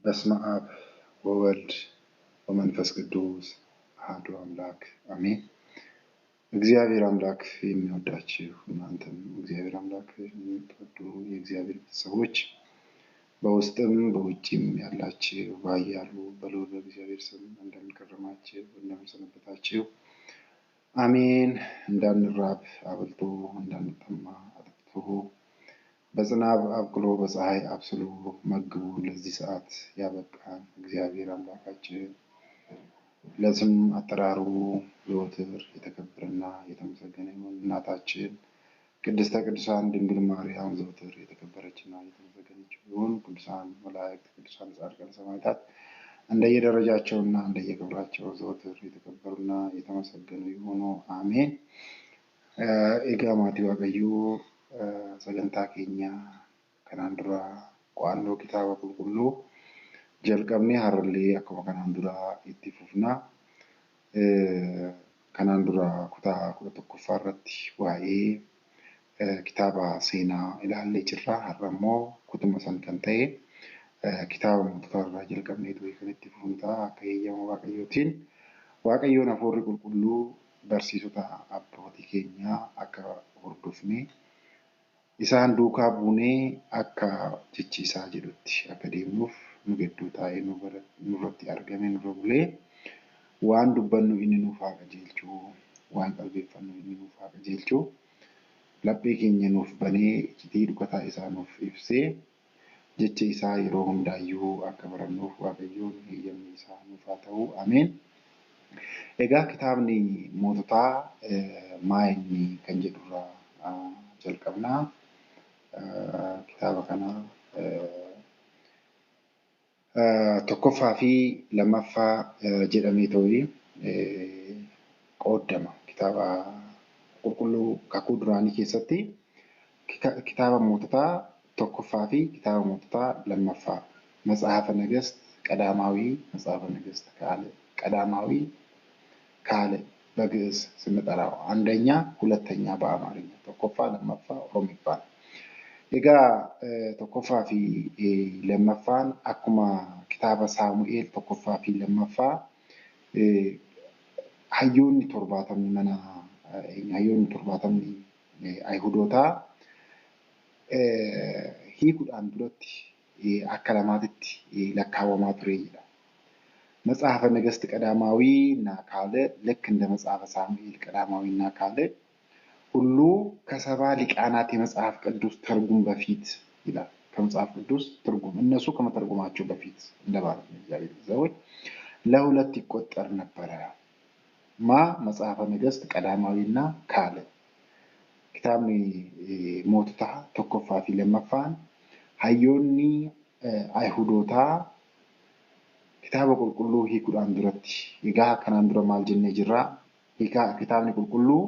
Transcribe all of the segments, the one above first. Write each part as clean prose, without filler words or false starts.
በስመ አብ ወወልድ ወመንፈስ ቅዱስ አሐዱ አምላክ አሜን። እግዚአብሔር አምላክ የሚወዳችሁ እናንተም እግዚአብሔር አምላክ የምትወዱ የእግዚአብሔር ቤተሰቦች በውስጥም በውጭም ያላችሁ ባያሉ በልዑል እግዚአብሔር ስም እንደምንከረማችሁ እንደምንሰነበታችሁ አሜን። እንዳንራብ አብልቶ እንዳንጠማ አጠጥቶ በዝናብ አብቅሎ በፀሐይ አብስሎ መግቦ ለዚህ ሰዓት ያበቃን እግዚአብሔር አምላካችን ለስም አጠራሩ ዘወትር የተከበረና የተመሰገነ ይሁን። እናታችን ቅድስተ ቅዱሳን ድንግል ማርያም ዘወትር የተከበረችና የተመሰገነች ይሁን። ቅዱሳን መላእክት፣ ቅዱሳን ጻድቃን፣ ሰማዕታት እንደየደረጃቸውና እንደየክብራቸው ዘወትር የተከበሩና የተመሰገኑ ይሁኑ። አሜን። ኤጋማቲ ዋቀዩ ሰገንታ ኬኛ ከናን ዱራ ቆአንዶ ኪታባ ቁልቁሉ ጀልቀብኔ ሀረሌ akkuma kanaan dura itti fufna. Kanaan dura kutaa 11ffaa irratti waa'ee kitaaba seenaa ilaallee jirra. Har'a immoo kutuma san kan ta'e kitaaba moototaa irraa jalqabnee ture kan itti fufnu akka eeyyama Waaqayyootiin. Waaqayyoon hafuurri qulqulluu barsiisota abbootii keenyaa akka hordofne isaan duukaa buunee akka jechi isaa jedhutti akka deemnuuf nu gidduu taa'ee nurratti argame nurra bulee waan dubbannu inni nuuf haa qajeelchu, waan qalbeeffannu inni nuuf haa qajeelchu, laphee keenya nuuf banee iccitii dhugataa isaa nuuf ibsee jecha isaa yeroo hundaayyuu akka barannuuf Waaqayyoon eeyyamni isaa nuuf haa ta'u. Ameen. Egaa kitaabni moototaa maa inni kan jedhurraa jalqabnaa. Kitaaba kana tokkoffaa fi lammaffaa jedhamee ta'ee qoodama. Kitaaba qulqulluu kakuu duraanii keessatti kitaaba moototaa tokkoffaa fi kitaaba moototaa lammaffaa መጽሐፈ ነገሥት ቀዳማዊ መጽሐፈ ነገሥት ቀዳማዊ ካለ በግዕዝ ስንጠራው አንደኛ ሁለተኛ በአማርኛ tokkoffaa lammaffaa ኦሮሚffaan. Egaa tokkoffaa fi lammaffaan akkuma kitaaba Saamu'eel tokkoffaa fi lammaffaa hayyoonni 70 Ayihudootaa hiikuudhaan duratti akka lamaatitti lakkaawwamaa ture jedha. መጽሐፈ ነገሥት ቀዳማዊና ካለ ልክ እንደ መጽሐፈ ሳሙኤል ቀዳማዊና ካለ ሁሉ ከሰባ ሊቃናት የመጽሐፍ ቅዱስ ትርጉም በፊት ይላል። ከመጽሐፍ ቅዱስ ትርጉም እነሱ ከመተርጉማቸው በፊት እንደማለት ነው። እግዚአብሔር ይዘው ለሁለት ይቆጠር ነበረ። መጽሐፈ ነገሥት ቀዳማዊና ካለ kitaabni moototaa tokkoffaa fi lammaffaan hayyoonni Ayihudootaa kitaaba qulqulluu hiikuudhaan duratti egaa kanaan dura maal jennee jirra? Kitaabni qulqulluu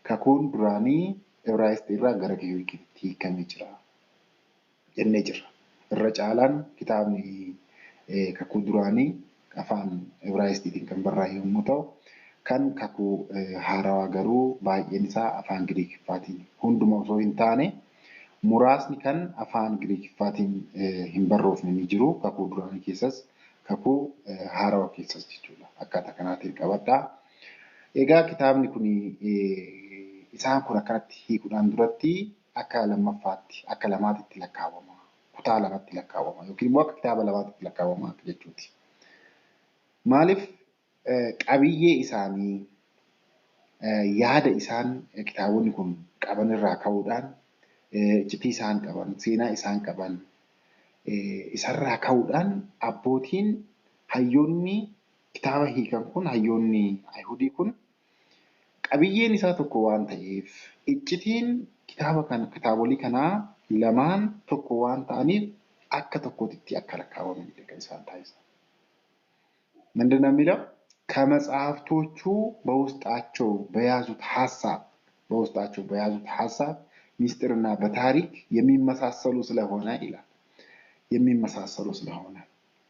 kakuun duraanii Ibraayisxii irraa gara Giriikitti hiikamee jira jennee jirra. Irra caalaan kitaabni kakuu duraanii afaan Ibraayisxiitiin kan barraa'e yommuu ta'u, kan kakuu haarawaa garuu baay'een isaa afaan Giriikiffaatiin hunduma osoo hin taane muraasni kan afaan Giriikiffaatiin hin barroofne ni jiru. Kakuu duraanii keessas kakuu haarawaa keessas jechuudha. Akkaataa kanaatiin qabadhaa. Egaa kitaabni kun isaan kun akkanatti hiikuudhaan duratti akka lammaffaatti akka lamaatitti lakkaawwama. Kutaa lamatti lakkaawwama yookiin immoo akka kitaaba lamaatitti lakkaawwama jechuuti. Maaliif qabiyyee isaanii yaada isaan kitaabonni kun qaban irraa ka'uudhaan iccitii isaan qaban, seenaa isaan qaban isarraa ka'uudhaan abbootiin hayyoonni kitaaba hiikan kun hayyoonni Ayihudii kun qabiyyeen isaa tokko waan ta'eef iccitiin kitaabolii kanaa lamaan tokko waan ta'aniif akka tokkotti akka lakkaawwamanidha kan isaan taasisan. ምንድን ነው የሚለው? ከመጽሐፍቶቹ በውስጣቸው በያዙት ሐሳብ ሚስጥርና በታሪክ የሚመሳሰሉ ስለሆነ ይላል። የሚመሳሰሉ ስለሆነ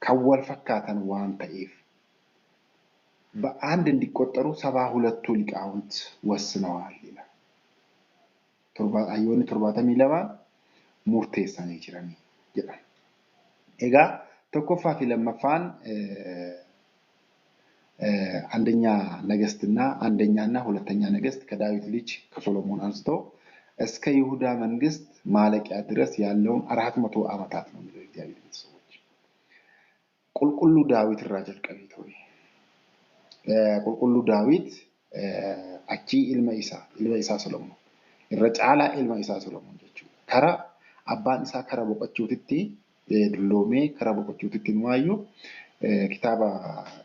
ከወል ፈካተን ዋን ተኢፍ በአንድ እንዲቆጠሩ 72ቱ ሊቃውንት ወስነዋል ይላል። ayyoonni 70 ሙርቴሳን ይችላል ይላል። ኤጋ tokkoffaa fi lammaffaan አንደኛ ነገስትና አንደኛና ሁለተኛ ነገስት ከዳዊት ልጅ ከሶሎሞን አንስቶ እስከ ይሁዳ መንግስት ማለቂያ ድረስ ያለውን 400 ዓመታት ነው የሚለው እግዚአብሔር ቤተሰቦች። ቁልቁሉ ዳዊት ራጀል ቀቢቶ ቁልቁሉ ዳዊት አቺ ኢልማ ኢሳ ሰሎሞን ይረጫላ ኢልማ ኢሳ ሰሎሞን ጀቹ ከራ አባን ኢሳ ከራ ቦቀቹትቲ ድሎሜ ከራ ቦቀቹትቲ ንዋዩ kitaaba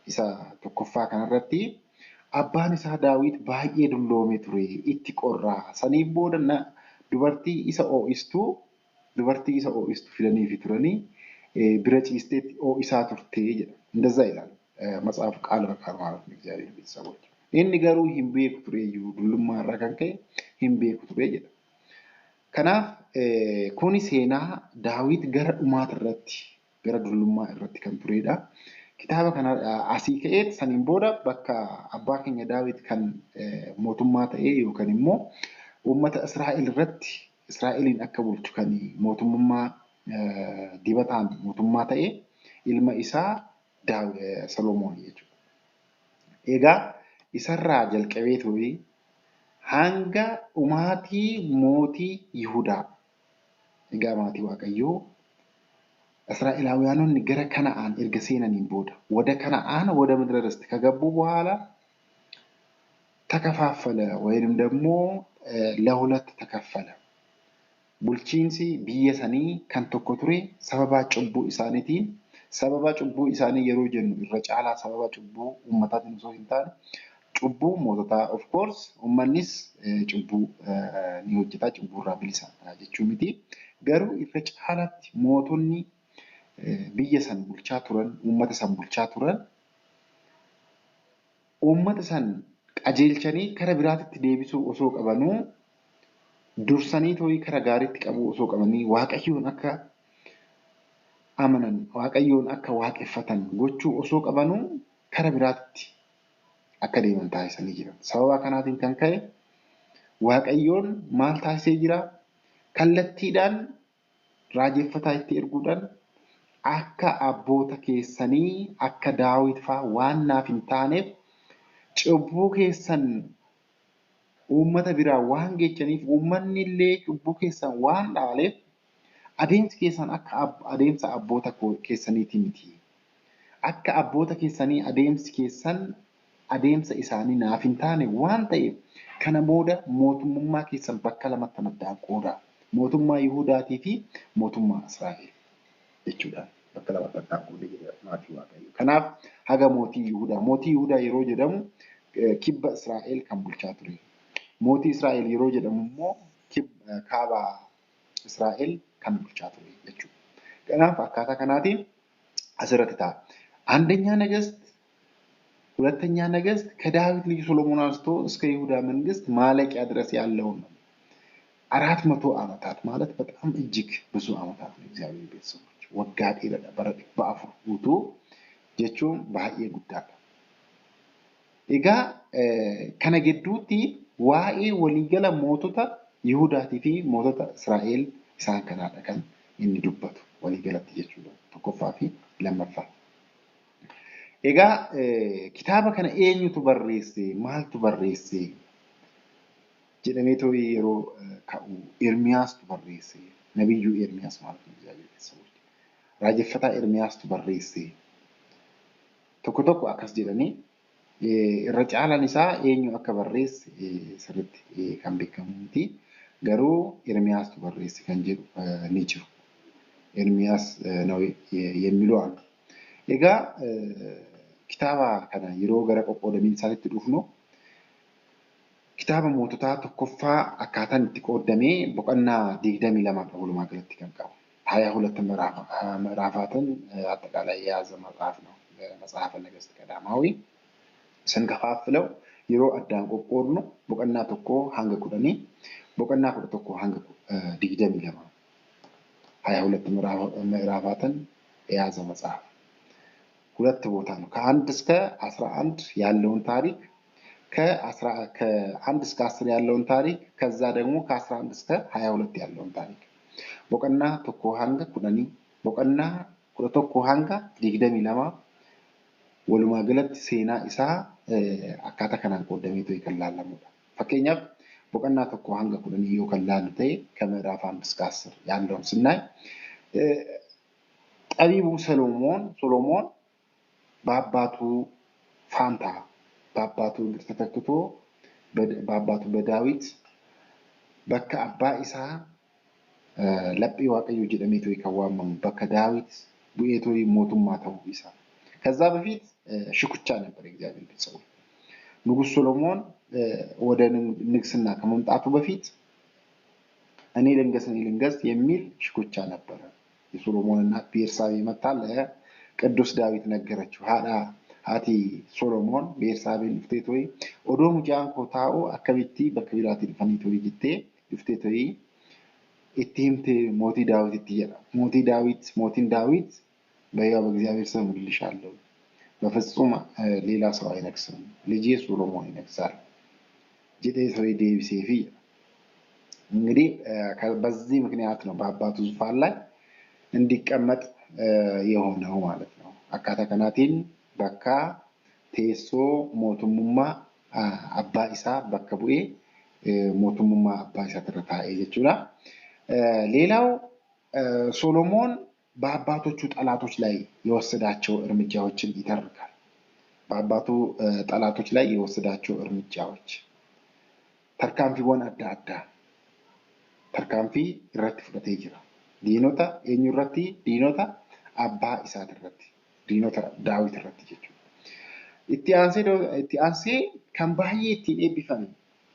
isa tokkoffaa kanarratti abbaan isaa Daawit baay'ee dulloome ture itti qorraa sanii booda dubartii isa oo'istu filanii turanii bira ciisteetti oo'isaa turte jedha እንደዛ ይላል መጽሐፍ ቃል በቃል ማለት ነው እግዚአብሔር ቤተሰቦች inni garuu hin beeku ture iyyuu dullummaa irraa kan ka'e hin beeku ture jedha kanaaf kuni seenaa Daawit gara dhumaat irratti gara dullummaa irratti kan turedha. Kitaaba kana asii ka'ee saniin booda bakka abbaa keenya Daawit kan mootummaa ta'ee yookaan immoo uummata Israa'el irratti Israa'eliin akka bulchu kan mootummaa dibataan mootummaa ta'ee ilma isaa Solomoon jechuudha. Egaa isarraa jalqabee ture hanga umaatii mootii Yihudaa. Egaa maatii Waaqayyoo እስራኤላውያኑን ገረ ከነዓን እርገሴነኒን ቦዳ ወደ ከነዓን ወደ ምድረ ርስት ከገቡ በኋላ ተከፋፈለ ወይንም ደግሞ ለሁለት ተከፈለ ቡልቺንሲ ቢየሰኒ ከንቶኮ ቱሬ ሰበባ ጭቡ ኢሳኒ የሮ ጀኑ ይረጫላ ሰበባ ጭቡ ኡመታትን ሶ እንታን ጭቡ ሞተታ ኦፍ ኮርስ ኡመኒስ ጭቡ ኒውጅታ ጭቡራ ቢሊሳ ጀቹ ሚቲ ገሩ ይረጫላት ሞቶኒ biyya san bulchaa turan uummata san bulchaa turan uummata san qajeelchanii kara biraatitti deebisuu osoo qabanuu dursanii tooyi kara gaariitti qabu osoo qabanii waaqayyoon akka amanan waaqayyoon akka waaqeffatan gochuu osoo qabanuu kara biraatitti akka deeman taasisanii jiran sababa kanaatiin kan ka'e waaqayyoon maal taasisee jira kallattiidhaan raajeffataa itti erguudhaan akka abboota keessanii akka Daawit faa waan naaf hin taaneef cubbuu keessan uummata biraa waan geechaniif uummanni illee cubbuu keessan waan dhaaleef adeemsi keessan akka adeemsa abboota keessaniiti miti. Akka abboota keessanii adeemsi keessan adeemsa isaanii naaf hin taane waan ta'eef kana booda mootummaa keessan bakka lamatti addaan qooda. Mootummaa Yihudaatii fi mootummaa Israa'el. jechuudha bakka lama addaan qoodee jira maatii Waaqayyoo. Kanaaf haga mootii Yihudaa yeroo jedhamu kibba Israa'el kan bulchaa ture. Mootii Israa'el yeroo jedhamu immoo kaaba Israa'el kan bulchaa ture jechuudha. Kanaaf akkaataa kanaatiin asirratti ta'a. አንደኛ ነገስት ሁለተኛ ነገስት ከዳዊት ልጅ ሶሎሞን አንስቶ እስከ ይሁዳ መንግስት ማለቂያ ድረስ ያለውን ነው። 400 ዓመታት ማለት በጣም እጅግ ብዙ ዓመታት ነው። እግዚአብሔር ቤተሰቦች ወጋዴ ለነበረ በአፍሩ ጉቱ jechuun baay'ee guddaadha. Egaa kana gidduutti waa'ee waliigala mootota Yihudaatii fi mootota Israa'el isaan kanaadha kan inni dubbatu waliigalatti jechuudha. Tokkoffaa fi lammaffaa. Egaa kitaaba kana eenyutu barreesse maaltu barreesse jedhamee tooyi yeroo ka'u Ermiyaastu barreesse nabiyyuu Ermiyaas ማለት ነው እግዚአብሔር ቤተሰቦች raajeffataa Ermiyaastu barreesse tokko tokko akkas jedhanii irra caalaan isaa eenyu akka barreesse sirriitti kan beekamuuti garuu Ermiyaastu barreesse kan jedhu ni jiru Ermiyaas ነው የሚሉ አሉ. Egaa kitaaba kana yeroo gara qoqqoodamiin isaatti dhufnu kitaaba moototaa tokkoffaa akkaataan itti qoodamee boqonnaa 22 walumaa galatti kan qabu 22 ምዕራፋትን አጠቃላይ የያዘ መጽሐፍ ነው መጽሐፈ ነገሥት ቀዳማዊ ስንከፋፍለው yeroo addaan qoqqoodnu boqonnaa tokko hanga 10 boqonnaa 11 hanga 22 22 ምዕራፋትን የያዘ መጽሐፍ ሁለት ቦታ ነው ከ1 እስከ 11 ያለውን ታሪክ ከ1 እስከ 10 ያለውን ታሪክ ከዛ ደግሞ ከ11 እስከ 22 ያለውን ታሪክ ቦቀና tokko hanga 10 boqonnaa 11 hanga 22 walumaa galatti seenaa isaa akkaataa kanaan qoodameetu kan laalamudha. Fakkeenyaaf boqonnaa 1 hanga 10 yoo kan laalu ta'e ከምዕራፍ 1 እስከ 10 ያለውን ስናይ ጠቢቡ ሶሎሞን በአባቱ ፋንታ በአባቱ እግር ተተክቶ በአባቱ በዳዊት bakka abbaa isaa laphee waaqayyo jedhameetu kan waamamu bakka ዳዊት bu'eetu mootummaa ta'uu isaa. ከዛ በፊት ሽኩቻ ነበር እግዚአብሔር ቤተሰው ንጉሥ ሶሎሞን ወደ ንግስና ከመምጣቱ በፊት እኔ ልንገስ የሚል ሽኩቻ ነበር። የሶሎሞን እናት ቤርሳቤ መጣ ለቅዱስ ዳዊት ነገረችው። ሃቲ ሶሎሞን ቤርሳቤን ፍቴቶይ ኦዶ ሙጃን ኮታኦ አከቢቲ በከቢራቲ ፈኒቶይ ጅቴ ፍቴቶይ ኢቲምቴ ሞቲ ዳዊት ይያላ ሞቲን ዳዊት በያው በእግዚአብሔር ስም ልልሻለሁ በፍጹም ሌላ ሰው አይነግስም ልጄ ሶሎሞን ይነግሳል ጅቴ ሰው ዴቪሴፊ እንግዲህ በዚህ ምክንያት ነው በአባቱ ዙፋን ላይ እንዲቀመጥ የሆነው ማለት ነው። አካታ ከናቲን በካ ቴሶ ሞቱሙማ አባ ኢሳ በከቡኤ ሞቱሙማ አባ ኢሳ ተረታኤ ጀቹላ ሌላው ሶሎሞን በአባቶቹ ጠላቶች ላይ የወሰዳቸው እርምጃዎችን ይተርካል። በአባቱ ጠላቶች ላይ የወሰዳቸው እርምጃዎች ተርካንፊወን አዳዳ ተርካንፊ ረት ፍለቴ ጅራ ዲኖታ ኤኙረቲ ዲኖታ አባ ኢሳ ተረቲ ዲኖታ ዳዊት ረቲ ጀቹ ኢቲአንሴ ካምባዬ ኢቲን ኤቢፋኒ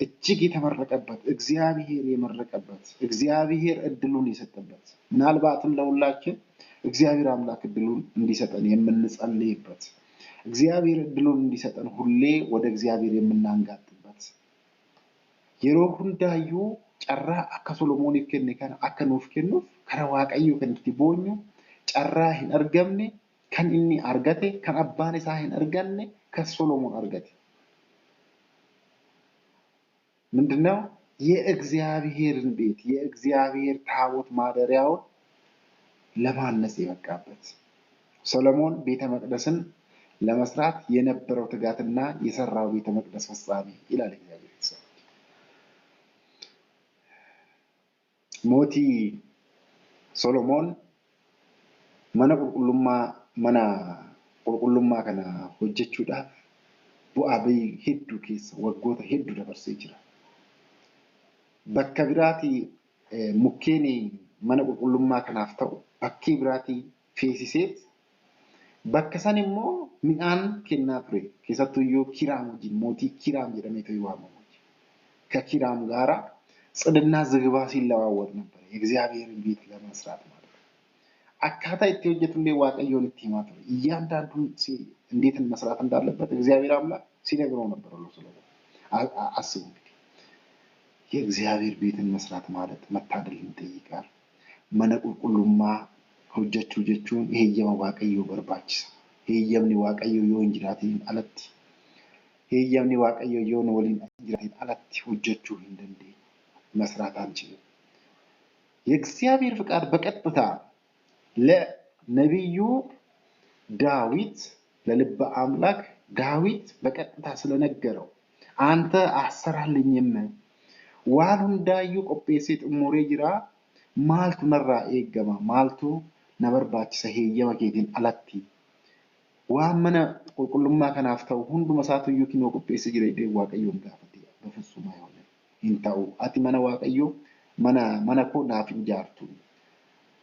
እጅግ የተመረቀበት እግዚአብሔር የመረቀበት እግዚአብሔር እድሉን የሰጠበት ምናልባትም ለሁላችን እግዚአብሔር አምላክ እድሉን እንዲሰጠን የምንጸልይበት እግዚአብሔር እድሉን እንዲሰጠን ሁሌ ወደ እግዚአብሔር የምናንጋጥበት የሮሁንዳዩ ጨራ አከ ሶሎሞን ይከነ ከነ አከ ኑፍ ከኑፍ ከረ ዋቀዩ ከንቲ ቦኙ ጨራ ሂን አርገምኔ ከን ኢኒ አርገቴ ከን አባን ኢሳ ሂን አርገነ ከሶሎሞን አርገቴ ምንድነው የእግዚአብሔርን ቤት የእግዚአብሔር ታቦት ማደሪያውን ለማነጽ የበቃበት ሶሎሞን ቤተ መቅደስን ለመስራት የነበረው ትጋትና የሰራው ቤተ መቅደስ ፍጻሜ ይላል እግዚአብሔር ሰው ሞቲ ሶሎሞን መነ ቁልቁሉማ ከና ሆጀቹዳፍ ቡአበይ ሄዱ ኬስ ወጎተ ሄዱ ደበርሴ ይችላል bakka biraati mukkeeni mana qulqullummaa kanaaf ta'u bakki biraati feesiseet bakka san immoo midhaan kennaa ture keessattuu yoo kiraam wajjin mootii kiraam jedhamee ta'e waamamu ከኪራም ጋራ ጽድና ዝግባ ሲለዋወጥ ነበር የእግዚአብሔርን ቤት ለመስራት ማለት ነው። አካታ እትወጀቱን ለዋቀዮን ቲማት እያንዳንዱን እንዴት መስራት እንዳለበት እግዚአብሔር አምላክ ሲነግረው ነበር ለሶሎሞን አስቡ የእግዚአብሔር ቤትን መስራት ማለት መታደልን ይጠይቃል። መነቁልቁሉማ ሆጀቹ ጀቹን ይሄየማ ዋቀዮ በርባችስ ይሄየምኒ ዋቀዮ የወንጅራቲን አለት ይሄየምኒ ዋቀዮ የሆነ ወሊን እንጅራቲን አለት ሆጀቹ እንደንዴ መስራት አንችልም። የእግዚአብሔር ፍቃድ በቀጥታ ለነብዩ ዳዊት ለልበ አምላክ ዳዊት በቀጥታ ስለነገረው አንተ አሰራልኝም waan hundaayyuu qopheessee xumuree jira maaltu narraa eegama maaltu na barbaachisa heeyyama keetiin alatti waan mana qulqullummaa kanaaf ta'u hunduma isaatuyyuu kinoo qopheessee jira jedhee waaqayyoon gaafate bafasuma yoone hin ta'u ati mana waaqayyoo mana koo naaf ijaartu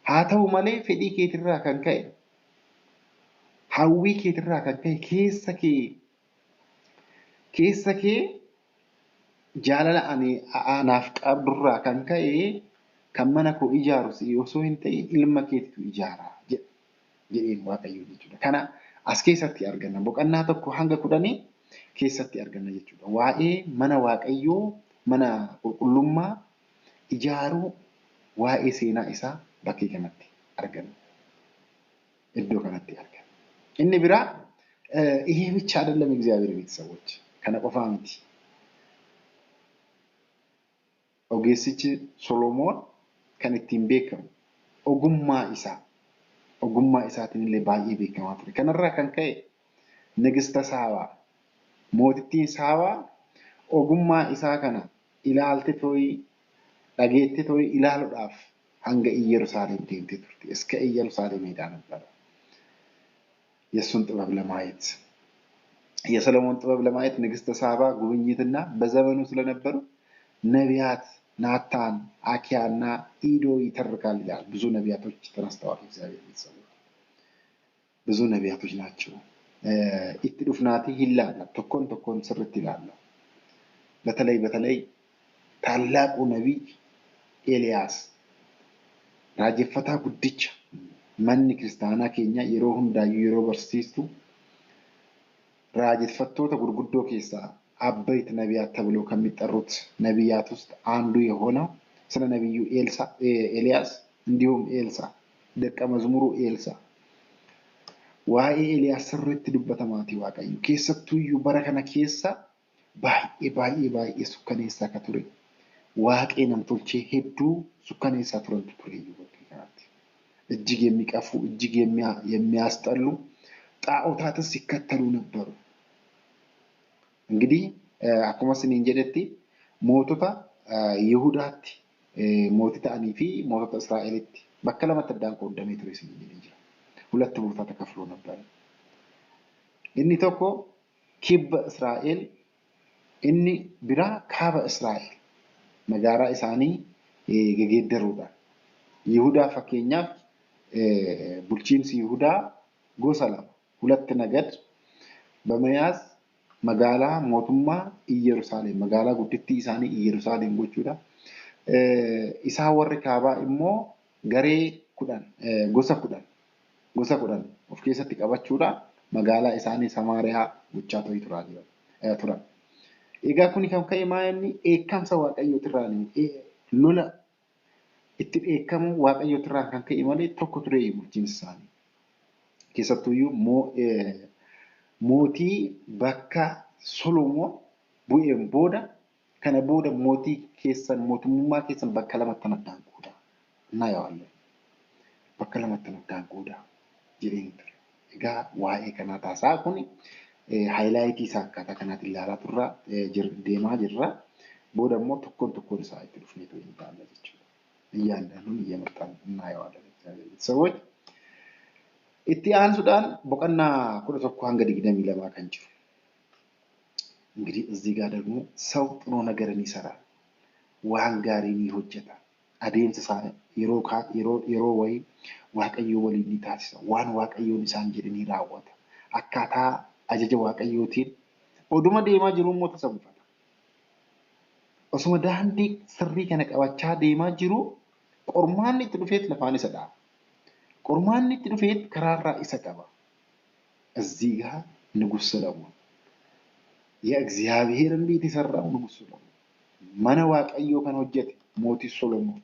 haa ta'u malee fedhii keetirraa kan ka'e hawwii keetirraa kan ka'e keessa kee jaalala ani anaaf qabdurraa kan ka'e kan mana koo ijaaru si osoo hin ta'in ilma keetitu ijaara jedheen waaqayyo jechuudha. Kana as keessatti arganna boqonnaa tokko hanga 10 keessatti arganna jechuudha. Waa'ee mana waaqayyoo mana qulqullummaa ijaaruu waa'ee seenaa isaa bakkee kanatti arganna. Iddoo kanatti arganna. Inni biraa ይሄ ብቻ አይደለም እግዚአብሔር ቤተሰቦች ከነ ቆፋ ምት ogeessichi Solomoon kan ittiin beekamu ogummaa isaa ogummaa isaatiin illee baay'ee beekamaa ture. Kanarraa kan ka'e Nigista Saabaa mootittiin Saabaa ogummaa isaa kana ilaalte tooyi dhageette tooyi ilaaluudhaaf hanga Yerusaalem deemtee turte. እስከ ኢየሩሳሌም ሄዳ ነበር የእሱን ጥበብ ለማየት። የሰሎሞን ጥበብ ለማየት ንግስተ ሳባ ጉብኝትና በዘመኑ ስለነበሩ ነቢያት ናታን፣ አኪያና ኢዶ ይተርካል ይላል። ብዙ ነቢያቶች ተነስተዋል። እግዚአብሔር ይመስገን ብዙ ነቢያቶች ናቸው። ኢትዱፍናቲ ይላል ተኮን ስርት ይላል። በተለይ ታላቁ ነቢይ ኤልያስ ራጀፈታ ጉድቻ ማን ክርስቲያና ኬኛ የሮ ሁንዳዩ የሮ በርሲስቱ ራጀፈቶታ ጉርጉዶ ኬሳ አበይት ነቢያት ተብሎ ከሚጠሩት ነቢያት ውስጥ አንዱ የሆነው ስለ ነቢዩ ኤልያስ እንዲሁም ኤልሳ ደቀ መዝሙሩ ኤልሳ ዋይ ኤልያስ ስርት ዱበተማቲ ዋቀዩ ኬሰቱዩ በረከና ኬሳ ባይ ሱከኔሳ ከቱሬ ዋቄ ነምቶልቼ ሄዱ ሱከኔሳ ቱረንቱ ቱሬ ይወጣት እጅግ የሚቀፉ እጅግ የሚያስጠሉ ጣዖታትስ ሲከተሉ ነበሩ። እንግዲህ akkuma siniin jedhetti mootota Yihudaatti mootii ta'anii fi mootota Israa'elitti bakka lamatti addaan qoodamee ture siniin jedhee jira. ሁለት ቦታ ተከፍሎ ነበር። inni tokko kibba Israa'el inni biraa kaaba Israa'el magaalaa isaanii gegeeddaruudhaan Yihudaa fakkeenyaaf bulchiinsi Yihudaa gosa lama ሁለት ነገድ በመያዝ መጋላ ሞቱማ ኢየሩሳሌም መጋላ ጉድቲ ኢሳኒ ኢየሩሳሌም ጎቹዳ ኢሳ ወር ካባ እሞ ገሬ ኩዳን ጎሳ ኩዳን ኦፍ ኬሰቲ ቀባቹዳ መጋላ ኢሳኒ ሰማሪያ ጉቻቶ ይቱራል ቱራ ኤጋ ኩኒ ከም ከይማኒ ኤካም ሰው ዋቀዮ ትራኒ ሎላ እቲ ኤካም ዋቀዮ ትራን kan ከይማኒ tokko ture bulchiinsaani keessattuyyuu mootii bakka Solomoon bu'een booda kana booda mootii keessan mootummaa keessan bakka lamatti addaan qooda na yaalle bakka lamatti addaan qooda jedheen ture. Egaa waa'ee kana taasaa kun highlightii isaa akkaataa kanatti ilaalaa turra deemaa jirra. Booda immoo tokkoon isaa itti dhufnee ta'uu hin taane jechuudha. Iyyaandanuun iyyamartaan na yaalle ሰዎች itti aansuudhaan boqonnaa 11 hanga 22 kan jiru እንግዲህ እዚህ ጋር ደግሞ ሰው ጥሩ ነገርን ይሰራል ዋን ጋሪን ይሆጀታ አዴምስ የሮ ወይ ዋቀዮ ወሊኒ ታሲሳ ዋን ዋቀዮን ሳንጀድኒ ራወታ አካታ አጀጀ ዋቀዮቲን ኦዱማ ዴማ ጅሩ ሞተ ሰቡፈታ ኦሱማ ዳንዲ ስሪ ከነቀባቻ ዴማ ጅሩ ቆርማን ትዱፌት ለፋን ይሰዳ ቆርማን ትዱፌት ከራራ ይሰቀባ እዚህ ጋር ንጉስ ሰለሞን የእግዚአብሔር እንዴት የሰራው ንጉስ ሰለሞን ማነ ዋቀዮ ከን ሆጀት ሞቲ ሰሎሞን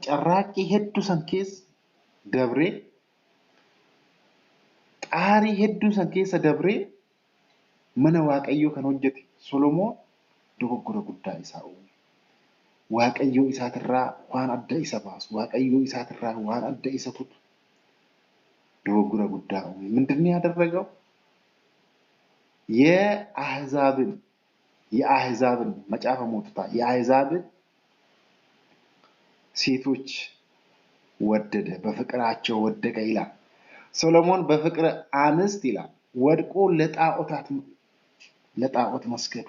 ጨራቂ ሄዱ ሰንኬስ ደብሬ ጣሪ ሄዱ ሰንኬስ ደብሬ ማነ ዋቀዮ ከን ሆጀት ሰሎሞን ዶጎጎረ ጉዳይ ይሳው ዋቀዮ ኢሳትራ ዋን አደ ኢሰባስ ዋቀዮ ኢሳትራ ዋን አደ ኢሰቱት ዶጎጎረ ጉዳይ ምንድነው ያደረገው? የአህዛብን መጫፈ ሞቱታ የአህዛብን ሴቶች ወደደ በፍቅራቸው ወደቀ ይላል። ሰሎሞን በፍቅር አንስት ይላል ወድቆ ለጣዖት መስገዱ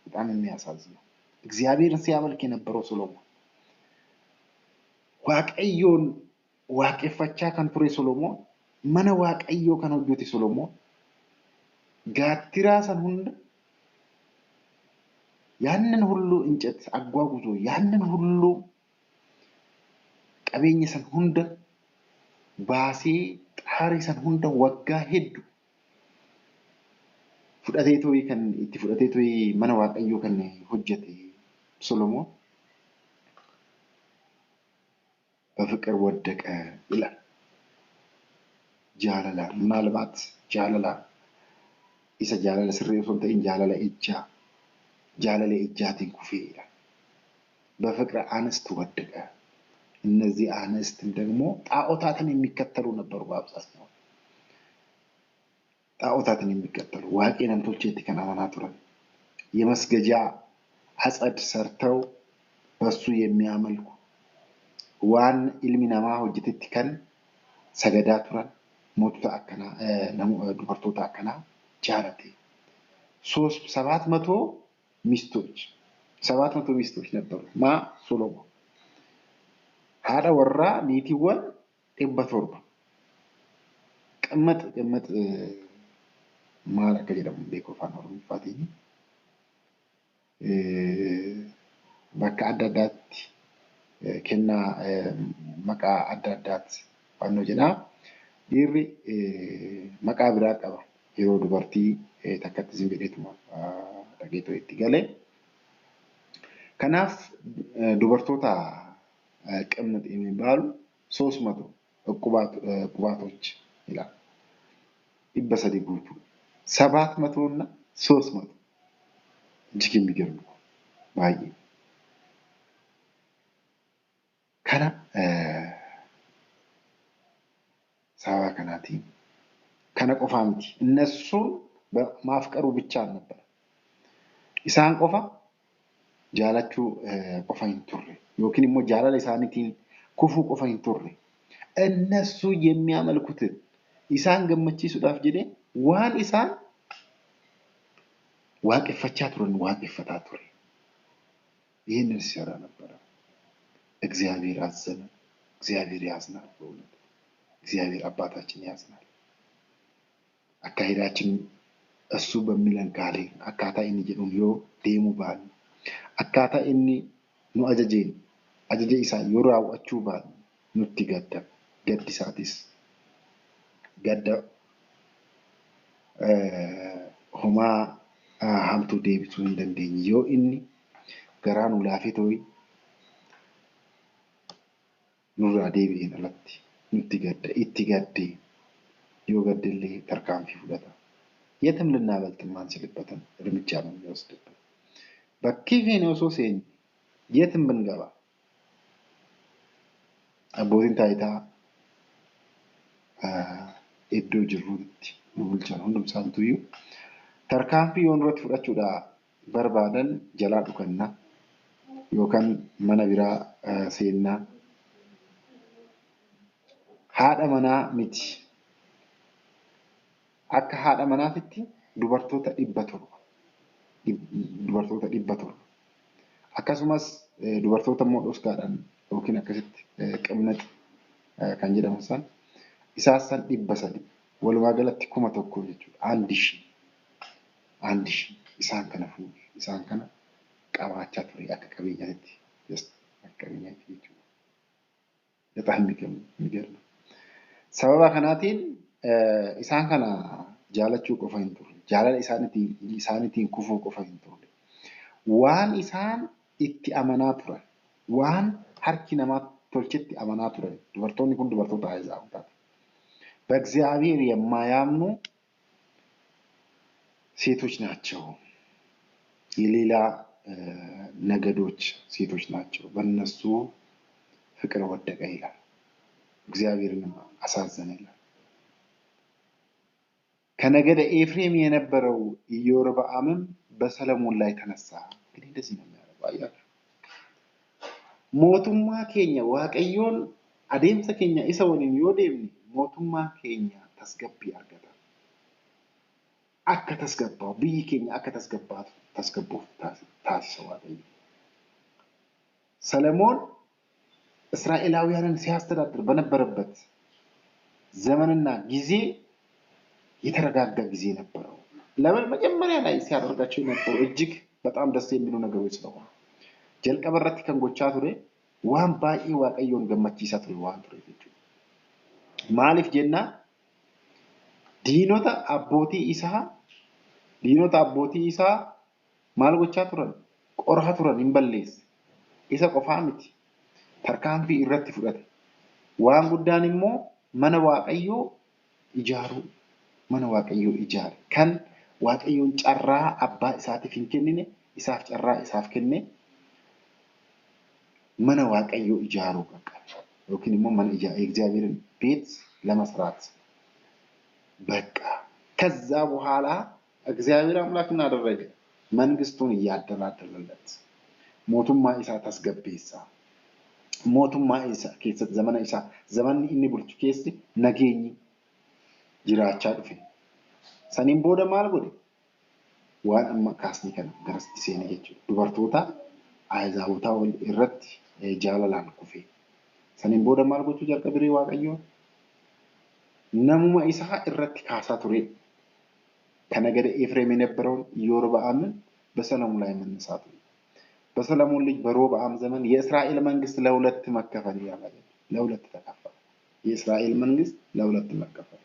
በጣም የሚያሳዝነው እግዚአብሔርን ሲያመልክ የነበረው ሰሎሞን ዋቀዮን ዋቀፈቻ ከንቱሬ ሰሎሞን ማነ ዋቀዮ ከነጆቲ ሰሎሞን ጋትራ ሰን ሁንደ ያንን ሁሉ እንጨት አጓጉዞ ያንን ሁሉ ቀበኝ ሰን ሁንደ ባሲ ጣሪ ሰን ሁንደ ወጋ ሄዱ ፉዳቴቶይ ከን እቲ ፉዳቴቶይ ማነ ዋቀዮ ከን ሆጀቴ ሰሎሞን በፍቅር ወደቀ ይላል። ጃለላ ምናልባት ጃለላ isa jaalala sirrii osoo ta'in jaalala ejjaatiin kufee በፍቅር አንስት ወደቀ እነዚህ አንስትም ደግሞ ጣዖታትን የሚከተሉ ነበሩ። በአብዛኛው ጣዖታትን የሚከተሉ ዋቄ ነምቶቼ ከናማና ቱረን የመስገጃ አጸድ ሰርተው በሱ የሚያመልኩ ዋን ኢልሚናማ ሆጅቴት ከን ሰገዳ ቱረን ሞቱታ አከና ዱበርቶታ አከና ጃለቴ 700 ሚስቶች ነበሩ። ማ ሶሎሞን ሀዳ ወራ ኒቲወን 700 ቅመጥ ማል akka jedhamu beeku afaan Oromootiin bakka adda addaatti kennaa maqaa adda addaatti fannoo jedha. Dhiirri maqaa biraa qaba. Yeroo dubartii takkatti zimbiidheetuma dhageetoo itti galee. Kanaaf dubartoota ቅምጥ የሚባሉ 300 ቁባቶች ይላል። ይበሰዲ ጉቱ 700 እና 300 እጅግ የሚገርም ነው። ባይ ከና ሳባ ከናቲ ከነ ቆፋምቲ እነሱን በማፍቀሩ ብቻ ነበር። ኢሳን ቆፋ ጃላቹ ቆፋ ይንቱር ዮኪን ሞ ጃላላ ኢሳኒቲን ኩፉ ቆፋ ይንቱር እነሱ የሚያመልኩትን ኢሳን ገመቺሱዳፍ ጀዴ ዋን ኢሳን ዋቅፈቻ ቱረን ዋቅፈታ ቱረ ይህንን ሲሰራ ነበር። እግዚአብሔር አዘነ። እግዚአብሔር ያዝናል። በእውነት እግዚአብሔር አባታችን ያዝናል። አካሄዳችን እሱ በሚለን ካሌ አካታ ኢኒ ጀዱን ዮ ዴሙ ባል አካታ ኢኒ ኑ አጀጄን አጀጄ ኢሳ ዮ ራዋቹ ባል ኑቲ ገዲሳቲስ ገደ ሆማ ሀምቱ ዴቢቱ እንደንደኝ ዮ ኢኒ ገራኑ ላፊቶይ ኑራ ዴቢኤን አለቲ ኑቲ ገደ ኢቲ ገዴ ዮ ገደሌ ተርካንፊ ፍለታ የትም ልናበልጥ ማንችልበትን እርምጃ ነው የሚወስድብን። በኪፌን ሶሴን የትም ብንገባ አቦቲን ታይታ ኤዶ ጅሩት ኑልቻን ሁሉም ሳንቱዩ ተርካንፊ ዮንሮት ፍራቹዳ በርባደን ጀላ ዱከና ዮካን መነቢራ ሴና ሃዳ መና ሚቲ akka haadha manaatitti dubartoota 100 akkasumas dubartoota immoo dhuskaadhaan yookiin akkasitti qimnat kan jedhamu san isaasan 300 walumaa galatti 1000 jechuudha. Andish isaan kana fuudhe isaan kana qabaachaa ture akka qabeenyaatti akka qabeenyaatti jechuudha. Bexaam የሚገርም sababa kanaatiin isaan kana jaalachuu qofa hin turre jaalala isaaniitiin kufuu qofa hin turre waan isaan itti amanaa turan waan harki namaa tolchetti amanaa turan dubartoonni kun dubartoota አይዛውታት በእግዚአብሔር የማያምኑ ሴቶች ናቸው። የሌላ ነገዶች ሴቶች ናቸው። በእነሱ ፍቅር ወደቀ ይላል። እግዚአብሔርንም አሳዘነ ይላል። ከነገደ ኤፍሬም የነበረው ኢዮርብዓምም በሰለሞን ላይ ተነሳ። እንግዲህ እንደዚህ ነው የሚያደርገው። አያችሁ ሞቱማ ኬኛ ዋቀዮን አዴምሰ ኬኛ ኢሰወኒን ዮዴምኒ ሞቱማ ኬኛ ተስገቢ አርገታ አከ ተስገባው ብይ ኬኛ አከ ተስገቡ ታስሰዋል። ሰለሞን እስራኤላውያንን ሲያስተዳድር በነበረበት ዘመንና ጊዜ የተረጋጋ ጊዜ ነበረው። ለምን መጀመሪያ ላይ ሲያደርጋቸው የነበሩ እጅግ በጣም ደስ የሚሉ ነገሮች ስለሆኑ ጀልቀበረት ከንጎቻ ቱሬ ዋን ባኢ ዋቀዮን ገመቺሳ ቱሬ ዋን ቱሬ ማሊፍ ጀና ዲኖታ አቦቲ ኢሳ ማልጎቻ ቱረን ቆርሃ ቱረን ይንበሌስ ኢሳ ቆፋምቲ ተርካንፊ ኢረት ፍቀተ ዋን ጉዳን ሞ መነ ዋቀዮ ኢጃሩ mana waaqayyo ijaare kan waaqayyoon carraa abbaa isaatiif hin kennine isaaf carraa isaaf kenne mana waaqayyoo ijaaruu qaqqabe yookiin immoo mana እግዚአብሔርን ቤት ለመስራት በቃ። ከዛ በኋላ እግዚአብሔር አምላክ ምን አደረገ? መንግስቱን እያደላደለለት ሞቱማ ኢሳ ታስገቤሳ ሞቱማ ኢሳ keessatti zamana isaa zamanni inni bulchu keessi nageenyi jiraachaa dhufe. Saniin booda maal godhe? Waan amma kaasni kan garasti seene jechuudha. Dubartoota Ahzaabota wal irratti jaalalaan kufe. Saniin booda maal gochuu jalqabe Waaqayyo? Namuma isaa irratti kaasaa ture. ከነገደ ኤፍሬም የነበረውን ኢዮርብዓምን በሰሎሞን ላይ መነሳቱ። በሰሎሞን ልጅ በሮብዓም ዘመን የእስራኤል መንግስት ለሁለት መከፈል ይላል። ለሁለት ተከፈለ። የእስራኤል መንግስት ለሁለት መከፈል።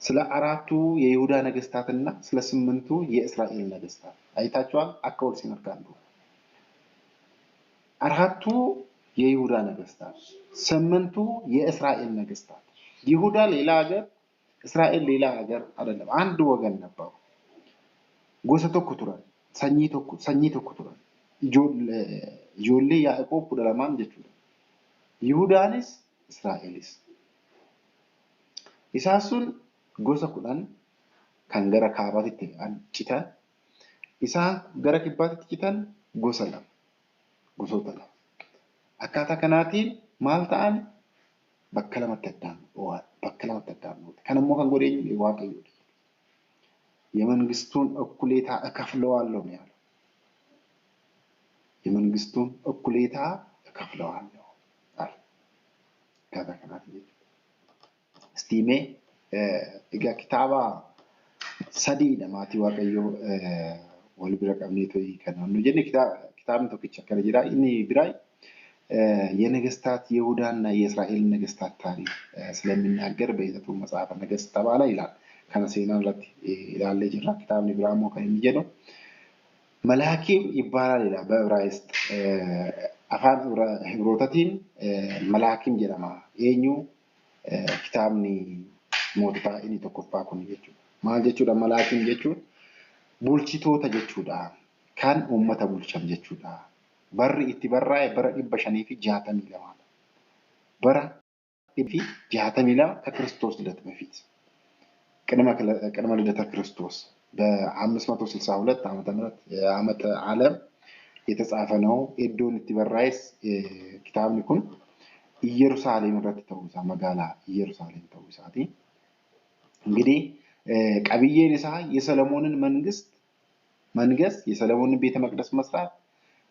ስለ አራቱ የይሁዳ ነገስታትና ስለ ስምንቱ የእስራኤል ነገስታት አይታችኋል። አካውል ሲመርካሉ አራቱ የይሁዳ ነገስታት፣ ስምንቱ የእስራኤል ነገስታት። ይሁዳ ሌላ ሀገር፣ እስራኤል ሌላ ሀገር አይደለም፣ አንድ ወገን ነበሩ። ጎሳ tokko turan፣ sanyii tokko turan። ijoollee Yaaqoob 12 jechuudha. Yihudaanis Israa'elis. Isaan sun gosa 10 kan gara kaabaatti citan, isaan gara kibbaatti citan gosa 2. Gosoota 2. Akkaataa kanaatiin maal ta'an? Bakka lamatti addaan dhoo'an, bakka lamatti addaan dhoo'an. Kan immoo kan godhe Waaqayyoodha. የመንግስቱን እኩሌታ እከፍለዋለሁ ነው ያለው። የመንግስቱን እኩሌታ እከፍለዋለሁ አለ። ከዛከናት ስቲሜ ከኪታባ ሰዲ ለማቲ waaqayyo wal bira qabneeto ከነኑ ጀነ ኪታብን ተከቸ ከረጅራ እኒ ብራይ የነገስታት የይሁዳና የእስራኤል ነገስታት ታሪክ ስለሚናገር በይዘቱ መጽሐፈ ነገስት ተባለ ይላል። ከነሴናን ለት ይላል ጅራ ኪታብን ብራሞ ከሚጀነው መላኪም ይባላል ይላል በዕብራይስጥ አፋን ሂብሮታቲን መላኪም ጀለማ የኙ ኪታብኒ ሞታ ኢኒ ተቆፋ ኩን ጀቹ ማል ጀቹዳ መላኪም ጀቹ ቡልቺቶታ ጀቹዳ ካን ኡመታ ቡልቻም ጀቹዳ በር ኢትበራይ በር ኢበሸኒፊ ጃተሚ ለማለት በር ኢፊ ጃተሚ ለ ከክርስቶስ ልደት በፊት ቅድመ ልደተ ክርስቶስ በ562 ዓመተ ምህረት ዓመተ ዓለም የተጻፈ ነው። ኤዶን ኢትበራይስ ኪታብን ኩን ኢየሩሳሌም ረት ተውሳ መጋላ ኢየሩሳሌም ተውሳቲ እንግዲህ ቀብዬን ኢሳ የሰሎሞንን መንግስት የሰሎሞንን ቤተ መቅደስ መስራት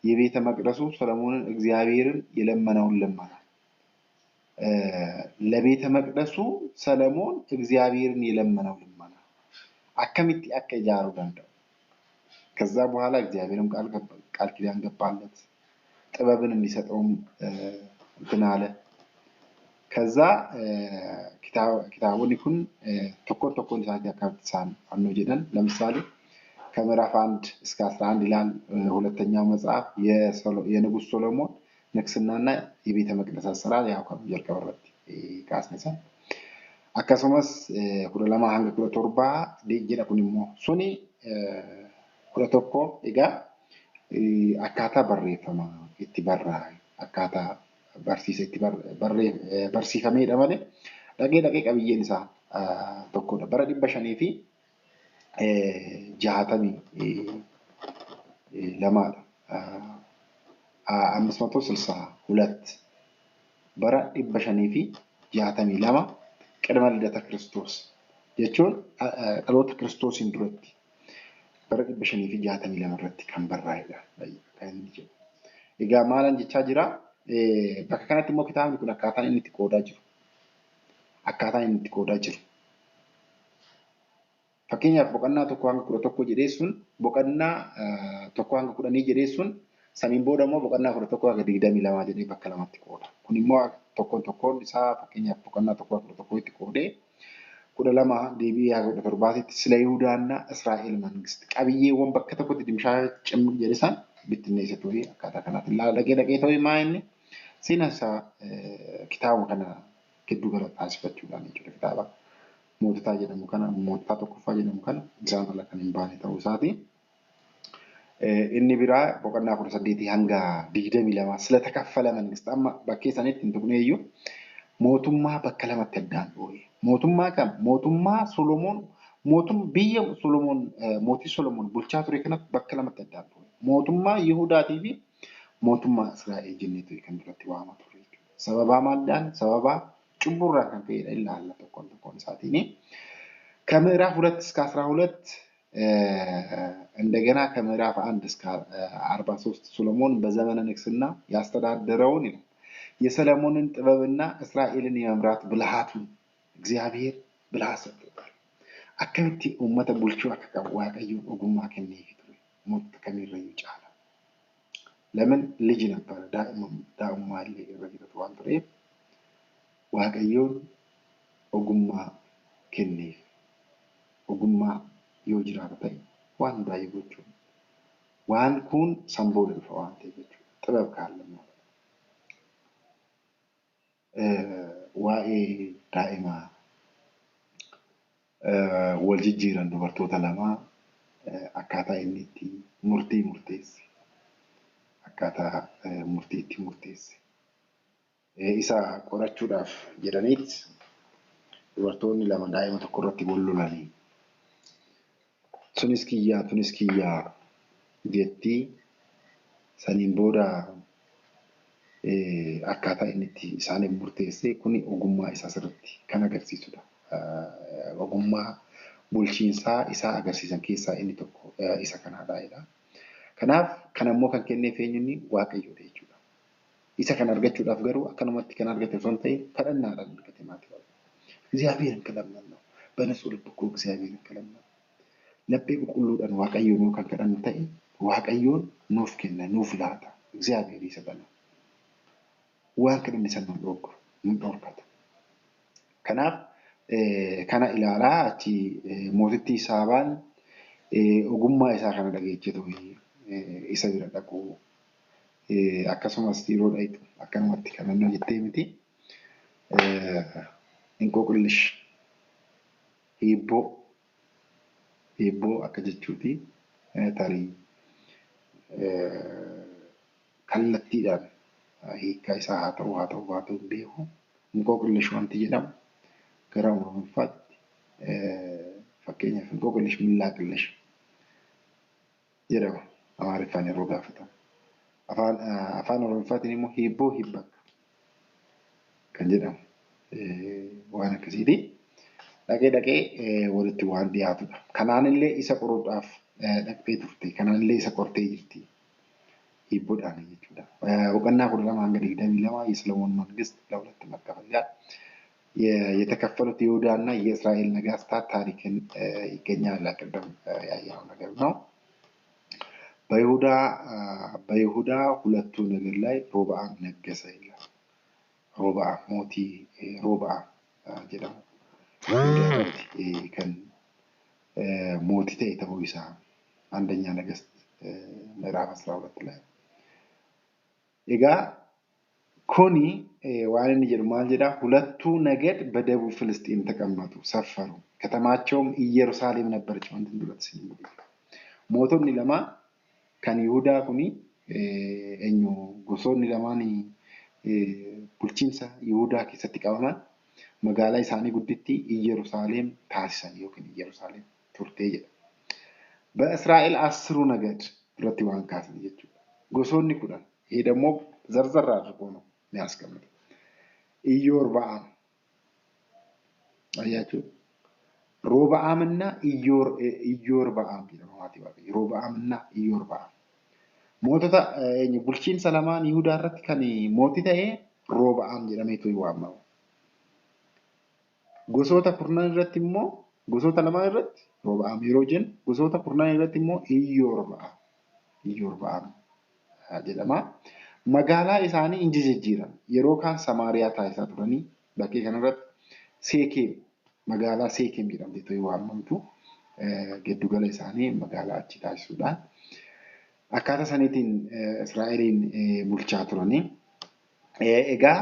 የቤተ መቅደሱ ሰሎሞንን እግዚአብሔርን የለመነውን ልመና ለቤተ መቅደሱ ሰሎሞን እግዚአብሔርን የለመነው ልመና አከሚት አከጃሩ ደንደው ከዛ በኋላ እግዚአብሔርም ቃል ኪዳን ገባለት ጥበብን እንዲሰጠውም እንትን አለ። ከዛ ኪታቡን ይኩን ተኮን ሳት ያካትሳን አኖ ጀደን ለምሳሌ ከምዕራፍ 1 እስከ 11 ይላል። ሁለተኛው መጽሐፍ የንጉስ ሰሎሞን ንግስናና የቤተ መቅደስ አሰራር ያው ከጀልቀበረት ካስነሳ akkasumas 12 hanga 17 deejjira kunimmoo suni 11 egaa akkaataa barreeffama itti barraa'e akkaataa barsiisa itti barsiifameedha malee dhaqee qabiyyeen isaa tokkodha. Bara 500 fi 62 562 bara 500 fi 62 ቅድመ ልደተ ክርስቶስ jechuun dhaloota Kiristoosiin duratti bara 562 irratti kan barraa'edha kan jedhu. Egaa maalan jechaa jira? Bakka kanatti immoo kitaabni kun akkaataan inni itti qoodaa jiru. Fakkeenyaaf boqonnaa 1 hanga 11 jedhee sun boqonnaa 1 hanga 10 jedhee sun samiin booda immoo boqonnaa 11 hanga 22 jedhee bakka lamatti qooda. Kun immoo tokkoon isaa fakkeenyaaf boqonnaa 1 hanga 11 itti qoodee 12 deebi'ee hanga 17tti sila Yihudaanna Israa'el መንግስት qabiyyeewwan bakka tokkotti dimshaa cimmu jedhisan bittinneessituu fi akkaataa kanatti dhaqee ta'uu maa'inni seenaasaa kitaaba kana gidduu gala taasifachuudhaan jechuudha. Kitaaba moototaa jedhamu kana moototaa tokkoffaa jedhamu kana isaan ala kan hin baane ta'uu isaati. inni biraa boqonnaa 18 hanga 22 ስለተከፈለ መንግስት amma bakkee sanitti hin tuqne iyyuu mootummaa bakka lamatti addaan dhooye. Mootummaa kam? Mootummaa Solomoon biyya Solomoon mootii Solomoon bulchaa ture kanatti bakka lamatti addaan dhooye. Mootummaa Yihudaatii fi mootummaa Israa'el jenneetu kan biratti waamama ture. Sababaa maaldhaan sababaa cubburraa kan ta'edha ilaalla tokkoon tokkoon isaatiin. ከምዕራፍ 2 እስከ 12 እንደገና ከምዕራፍ 1 እስከ 43 ሶሎሞን በዘመነ ንግስና ያስተዳደረውን ይላል የሰለሞንን ጥበብና እስራኤልን የመምራት ብልሃቱን እግዚአብሔር ብልሃት ሰጥቶታል። አከምቲ ኡመተ ቡልቹ አከቀው ዋቀዩ ኦጉማ ከሚይ ture ሞት ከሚረዩ ጫላ ለምን ልጅ ነበር ዳኡማ ለረጅት ዋንትሬ ዋቀዩን ኦጉማ ከሚይ ogummaa yoo jiraata ta'e waan baay'ee gochuun waan kun samboo dhufa waan ta'e jechuudha. Xibab kaallamuu waa'ee daa'imaa wal jijjiiran dubartoota lamaa akkaataa inni itti murtii murteesse akkaataa murtii itti murteesse isa qorachuudhaaf jedhaniit dubartoonni lama daa'ima tokko irratti wal lolanii tunis kiyyaa jetti saniin booda akkaataa inni itti isaaniif murteesse kuni ogummaa isaa sirriitti kan agarsiisudha. Ogummaa bulchiinsaa isaa agarsiisan keessaa inni tokko isa kanaadha. Kanaaf kan ammoo kan kenneef eenyuun Waaqayyoodha jechuudha. Isa kan argachuudhaaf garuu akkanumatti kan argate osoo hin ta'in kadhannaadhaan argate maatii እግዚአብሔርን ከለመነው በንጹህ ልብ እኮ እግዚአብሔርን ከለመነው ለቤ ቁሉዳን ዋቀዮን kan kadhannu ta'e waaqayyoon nuuf kenna nuuf laata እግዚአብሔር ይሰጠናል waan kadhanne san nu dhorkata kanaaf kana ilaalaa achi mootittii Saabaan ogummaa isaa kana dhageecheetu isa bira dhaqu akkasumas yeroo dha'itu akkanumatti kadhannoo jettee miti እንቆቅልሽ ሂቦ akka jechuuti tarii kallattiidhaan hiikkaa isaa haa ta'u beeku እንቆቅልሽ wanti jedhamu gara Oromoofaatti fakkeenyaaf እንቆቅልሽ millaaqilሽ jedhama Amaariffaan yeroo gaafatamu afaan Oromoofaatiin immoo hibboo hibbakka kan jedhamu waan akkasiiti dhaqee walitti waan dhiyaatudha. Kanaanillee isa qoruudhaaf dhaqxee turte kanaanillee isa qortee jirti hibboodhaan jechuudha. Boqonnaa 12 hanga 22 የሰሎሞን መንግስት ለሁለት መከፈል የተከፈሉት ይሁዳና የእስራኤል ነገስታት ታሪክን ይገኛል። ቅድም ያየነው ነገር ነው። በይሁዳ ሁለቱ ነገር ላይ ሮብዓም ነገሰ ይላል። ሮብዓም ሞቲ ሮብዓም jedhamu kan mootii ta'e ta'uu isaa አንደኛ ነገስት ምዕራፍ 12 ላይ egaa kuni waan inni jedhu maal jedha ሁለቱ ነገድ በደቡብ ፍልስጤም ተቀመጡ ሰፈሩ ከተማቸውም ኢየሩሳሌም ነበረች ወንድ እንደለት ሲል ሞቶኒ ለማ kan ይሁዳ kuni eenyu gosoonni lamaani bulchiinsa Yihudaa keessatti qabaman magaalaa isaanii gudditti Yerusaalem taasisan yookiin Yerusaalem turtee jedha. በእስራኤል 10 ነገድ ብረት ዋን ካስን jechuudha. Gosoonni 10 ይሄ ደግሞ ዘርዘር አድርጎ ነው የሚያስቀምጠው። ኢዮርብዓም አያችሁ ሮብዓምና ኢዮርብዓም ይላል ማለት ነው። ሮብዓምና ኢዮርብዓም mootota bulchiinsa lamaan Yihudaa irratti kan mootii ta'e Rooba'aam jedhameetu waamama. Gosoota kurnan irratti immoo gosoota lamaan irratti Rooba'aam yeroo jennu gosoota kurnan irratti immoo Iyyoorba'aam jedhama. Magaalaa isaanii inji jijjiiran yeroo kaan Samaariyaa taasisaa turanii bakkee kanarratti Seekeem magaalaa Seekeem jedhamteetu waamamtu giddugala isaanii magaalaa achi taasisuudhaan akkaataa saniitiin Israa'eliin bulchaa turanii egaa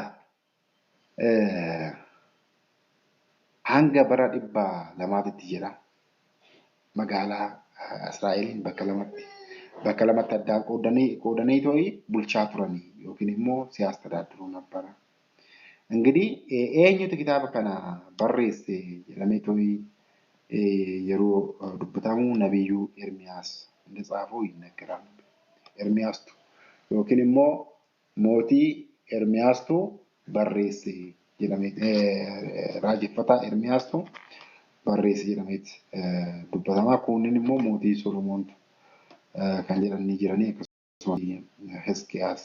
hanga bara 200tti jedha magaalaa Israa'eliin bakka lamatti bakka lamatti addaan qoodanii too'i bulchaa turanii yookiin immoo siyaasa tadaaddiruu ነበረ. እንግዲህ eenyutu kitaaba kana barreesse jedhamee too'i yeroo dubbatamu nabiyyuu Ermiyaas እንደጻፈው ይነገራል. ኤርሚያስቱ yookiin immoo mootii Ermiyaastu barreesse jedhamee raajeffataa Ermiyaastu barreesse jedhameeti dubbatamaa. Kunneen immoo mootii Solomoontu kan jedhan ni jiranii akkasumas Hisqiyaas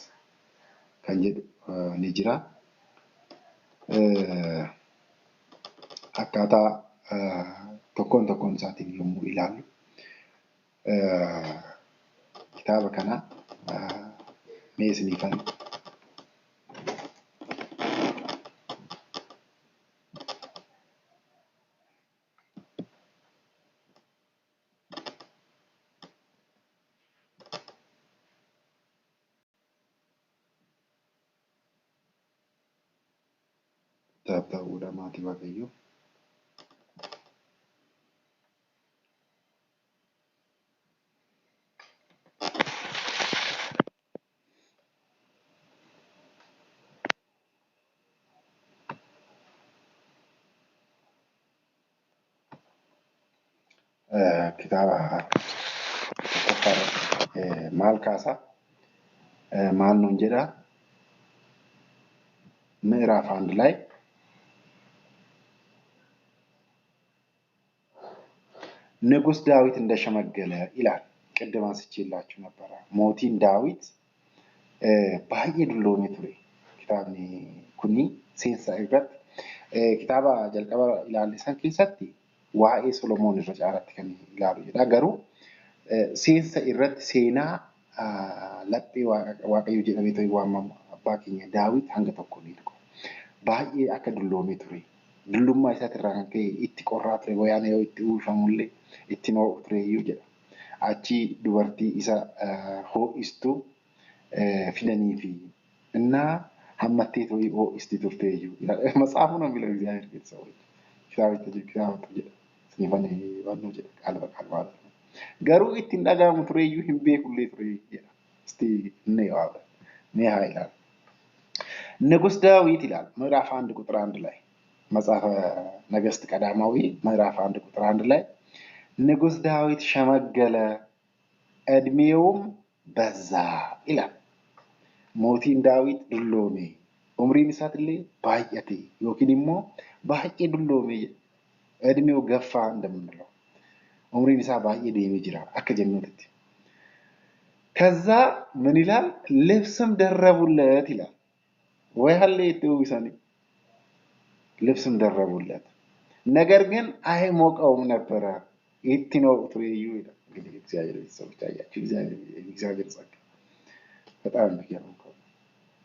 kan jedhu ni jira. Akkaataa tokkoon isaatiin yommuu ilaallu kitaaba kana mee isiniifan ta'uudha maatii Waaqayyoo. Kitaaba maal kaasaa maal nuun jedhaa ምዕራፍ 1 ላይ ንጉሥ ዳዊት እንደሸመገለ ይላል። ቅድም አንስቼላችሁ ነበረ። ሞቲን ዳዊት baay'ee dulloomee ture. Kitaabni kuni seensa irratti kitaaba jalqaba ilaalle san keessatti waa'ee Solomoon irra caalatti kan ilaalu jedha. Garuu seensa irratti seenaa laphee Waaqayyoo jedhamee ta'e waamamu abbaa keenya Daawit hanga tokko ni dhuga. Baay'ee akka dulloomee ture. Dullummaa isaatirraa kan ka'e itti qorraa ture. Wayaan yoo itti uwwifamullee itti noo'u tureyyuu jedha. Achi dubartii isa ho'istuu fidanii fi እና hammattee too'i ho'isti turteeyyuu. Matsaafu ነው የሚለው እግዚአብሔር ቤተሰቦች kitaabatu jedha. Sinifan hubannoo jedha qaala baqaal ማለት ነው. Garuu ittiin dhaga'amu tureeyyuu hin beekullee ture jedha. Isti inni yaa'udha. Mee haa ilaalu. ንጉሥ ዳዊት ይላል ምዕራፍ 1 ቁጥር 1 ላይ መጽሐፈ ነገሥት ቀዳማዊ ምዕራፍ 1 ቁጥር 1 ላይ ንጉሥ ዳዊት ሸመገለ እድሜውም በዛ ይላል። mootiin Daawit dulloome umriin isaatillee baay'ate yookiin immoo baay'ee dulloome edmeew gaffaa እንደምንለው umriin isaa baay'ee deemee jira akka jennuutti. ከዛ ምን ይላል ልብስም ደረቡለት ይላል። ወይ ሀሌት ይውሰኒ ልብስም ደረቡለት ነገር ግን አይሞቀውም ነበረ ይትነው ትሬዩ ይላል። እንግዲህ እግዚአብሔር ቤተሰቦች አያችሁ እግዚአብሔር ጸጋ በጣም የሚገርም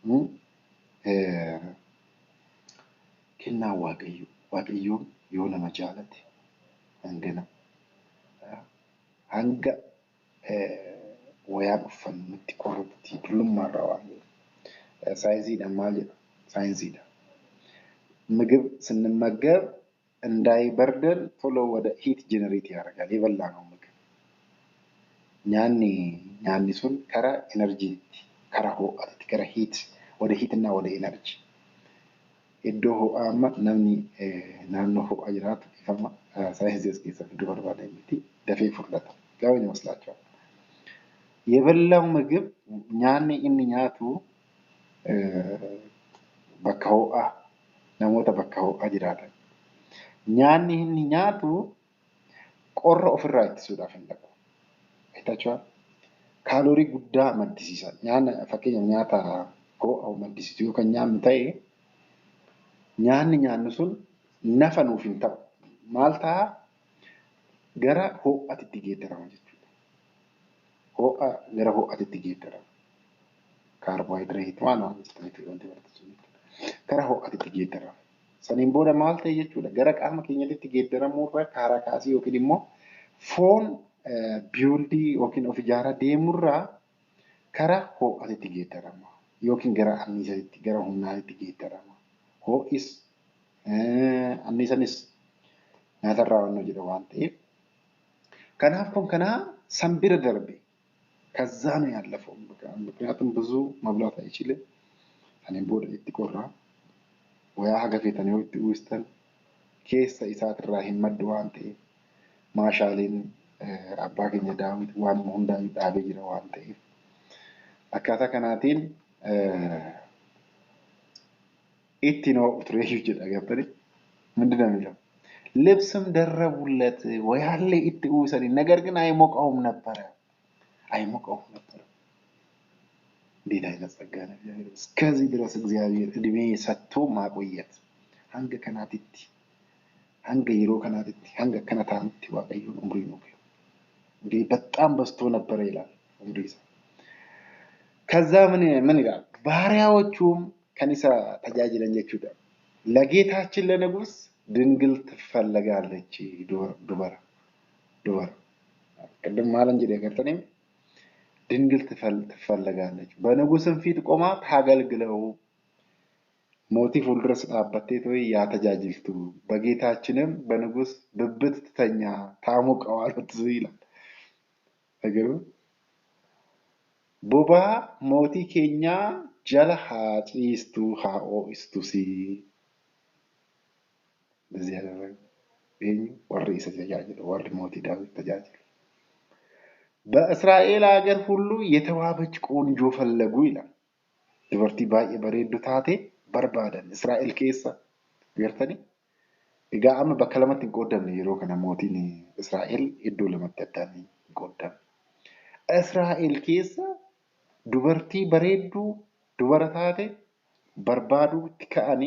ነው። kennaa waaqayyoon yoo nama jaalate hanga wayaan uffannu nutti qorrutti dullummaarraa waan saayinsiidhaan maal jedha saayinsiidhaan ምግብ ስንመገብ እንዳይበርደን ቶሎ ወደ ሂት ጀነሬት ያደርጋል የበላነው ምግብ nyaanni sun karaa enerjiitti karaa ho'aatti karaa hiit ወደ ሂትና ወደ ኤነርጂ iddoo ho'aa amma namni naannoo ho'aa jiraatu ifama saayinsii as keessatti iddoo barbaadame miti dafee fudhata. Gaafa inni maslaachuu የበላው ምግብ nyaanni inni nyaatu bakka ho'aa namoota bakka ho'aa jiraatan nyaanni inni nyaatu qorra ofirraa ittisuudhaaf hin dhaqu. Jechuudha kaaloorii guddaa maddisiisa. Fakkeenyaaf nyaata ho'aa maddisiisu yookaan nyaanni ta'e nyaanni sun nafa nuuf hin ta'u. Maal ta'a gara ho'aatti geeddarama jechuudha. Ho'a gara ho'aatti geeddarama. Kaarboohayidireetii waan wanti barbaachisuu gara ho'aatti geeddarama. Saniin booda maal ta'e jechuudha gara qaama keenyatti geeddaramuurra karaa kaasii yookiin immoo foon biyyoolii yookiin of ijaaraa deemurraa karaa ho'aatti geeddarama yookiin gara anniisaatti gara humnaatti geeddarama. Ho'is anniisanis nyaatarraa waan jedha waan ta'eef kanaaf kun kanaa sanbira darbe ከዛ ነው ያለፈው። ምክንያቱም ብዙ መብላት አይችልም። እኔም ቦደ ይቆራ ወያ ሀገፌተን ይወጥ ውስጠን ኬሳ ኢሳት ራሂን መድ ዋን ta'eef maashaaleen abbaa keenya daawit waan hundaayyuu dhaabee jira waan ta'eef akkaataa kanaatiin itti noo tureeyyuu jedha gabbani ምንድን ነው የሚለው ልብስም ደረቡለት ወያሌ itti uwwisanii ነገር ግን አይሞቀውም ነበረ ነበረ። እንዴት አይነት ጸጋ ነው እግዚአብሔር! እስከዚህ ድረስ እግዚአብሔር እድሜ ሰጥቶ ማቆየት ሀንገ ከናቲቲ ሀንገ ይሮ ከናቲቲ ሀንገ ከነታንቲ ዋቀዩን ኡምሪ ነው እንግዲህ በጣም በዝቶ ነበረ ይላል ኡምሪሳ። ከዛ ምን ይላል ባሪያዎቹም ከኒሳ ተጃጅለን ጀቹዳ ለጌታችን ለንጉስ ድንግል ትፈለጋለች ዱበራ ቅድም ማለን ጀደ ገርተኔም ድንግል ትፈለጋለች በንጉስም ፊት ቆማ ታገልግለው ሞቲ ፉልድረስ ዳበቴት ወይ ያተጃጅልቱ በጌታችንም በንጉስ ብብት ትተኛ ታሞቀዋለች ይላል ነገሩ። ቦባ ሞቲ ኬኛ ጀለ ሃጪስቱ ሃኦ ኢስቱሲ በዚህ ያደረገ ይሄን ወር ይሰጃጅል ወር ሞቲ ዳዊት ተጃጅል በእስራኤል ሀገር ሁሉ የተዋበች ቆንጆ ፈለጉ ይላል። ድበርቲ ባየ በሬዱ ታቴ በርባደን እስራኤል ኬሳ ገርተኒ እጋአም በከለመት እንቆደም ይሮ ከነ ሞቲን እስራኤል እዱ ለመተዳኒ እንቆደም እስራኤል ኬሳ ዱበርቲ በሬዱ ዱበረ ታቴ በርባዱ ከአኒ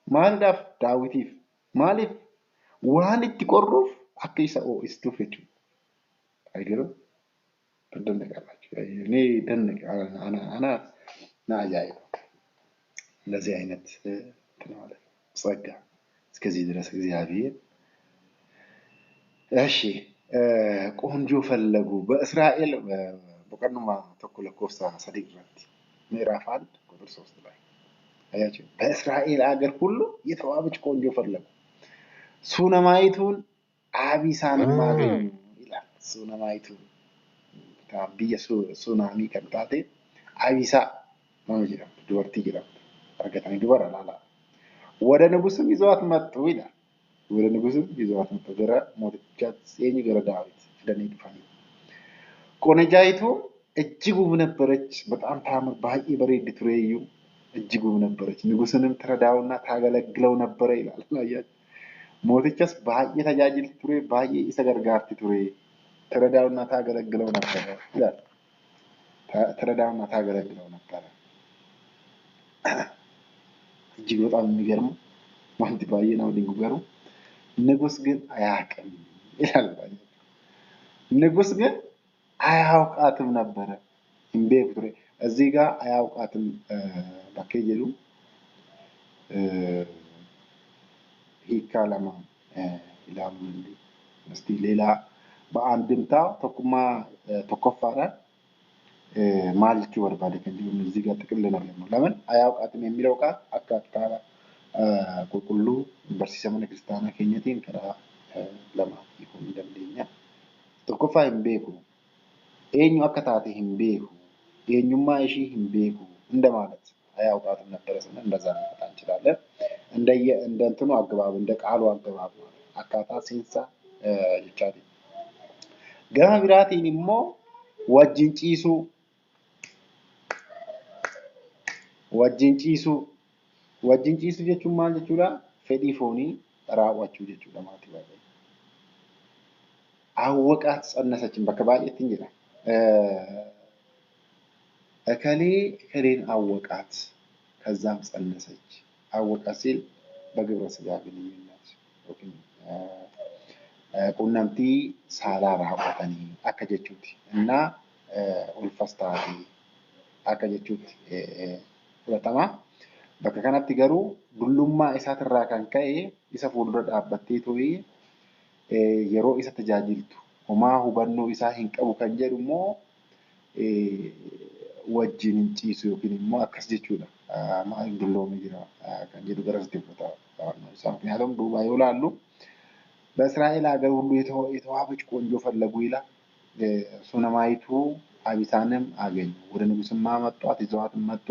ማልዳፍ ዳዊቲፍ ማሊፍ ዋን ይቆሩፍ አከይሰኦ ኢስቱፈቹ አይገርም ትደነቃላችሁ። እኔ ደነቅ አና ናያይ ለዚህ አይነት ተናለ ጸጋ እስከዚህ ድረስ እግዚአብሔር እሺ ቆንጆ ፈለጉ በእስራኤል በቀኑማ ተኩለ ኮፍሳ ሰዲቅራት ምዕራፍ 1 ቁጥር 3 ላይ አያችሁ በእስራኤል ሀገር ሁሉ የተዋበች ቆንጆ ፈለጉ ሱነማይቱን አቢሳን ማገኙ ይላል። ሱነማይቱን ታቢየ ሱናሚ ከንታቴ አቢሳ ነው ይላል። ዱበርቲ ይላል አርገታኒ ዱበራ ላላ ወደ ንጉስም ይዘዋት መጡ ይላል። ወደ ንጉስም ይዘዋት መጡ ገረ ሞትቻት ሲኝ ገረ ዳዊት ደኔ ይፋኒ ቆነጃይቱ እጅግ ውብ ነበረች። በጣም ታምር ባይ በሬድ ትሬዩ እጅግ ውብ ነበረች። ንጉስንም ትረዳውና ታገለግለው ነበረ ይላል። አያችሁ ሞትቻስ ባይ ተጃጅል ትሬ ባይ ይሰገርጋርቲ ትሬ ትረዳውና ታገለግለው ነበረ ይላል። ትረዳውና ታገለግለው ነበረ። እጅግ በጣም የሚገርም ማንት ባይ ነው ድንጉገሩ ንጉስ ግን አያውቅም ይላል። ንጉስ ግን አያውቃትም ነበረ እንበክሬ እዚህ ጋር አያውቃትም ባከየሉ ይካላማ ይላሉ እንዴ እስቲ ሌላ በአንድምታ ተኩማ ተኮፋራ ማልኪ ወርባደ ከንዲሁም እዚህ ጋር ጥቅል ነው ለምን አያውቃትም የሚለው ቃል አካታ ቁልቁሉ በርሲሰመነ ክርስቲያና ከኘቴን ከራ ለማ ይሁን እንደምደኛ ተኮፋ ይምቤኩ ኤኙ አከታቴ ይምቤኩ ኤኙማ እሺ ይምቤኩ እንደማለት አያውቃትም ነበር ስለ እንደዛ ነው እንችላለን። እንደ እንትኑ አገባብ እንደ ቃሉ አገባብ አካታ ሲንሳ ይቻላል። ገማ ቢራቲን ኢሞ wajjin ciisu jechuun maal jechuudha fedhii foonii raawwachuu jechuudha maatii baay'ee awwaqaat ጸነሰችን bakka baay'eetti jira እከሌን አወቃት ከዛም ጸነሰች አወቃት ሲል በግብረ ስጋ ግንኙነት ቁናምቲ ሳላ raawwatani akka jechuuti እና ulfastaati akka jechuutti fudhatama. Bakka kanatti garuu dullummaa isaatirraa kan ka'e isa fuuldura dhaabbattee to'ee yeroo isa tajaajiltu homaa hubannoo isaa hin qabu kan jedhu immoo wajjin hin ciisu yookiin immoo akkas jechuudha. Maal dulloomee jira kan jedhu garas deemota isaan ምክንያቱም duuba yoo laallu በእስራኤል ሀገር ሁሉ የተዋበች ቆንጆ ፈለጉ ይላል። ሱነማይቱ አቢሳንም አገኙ ወደ ንጉስም አመጧት ይዘዋትም መጡ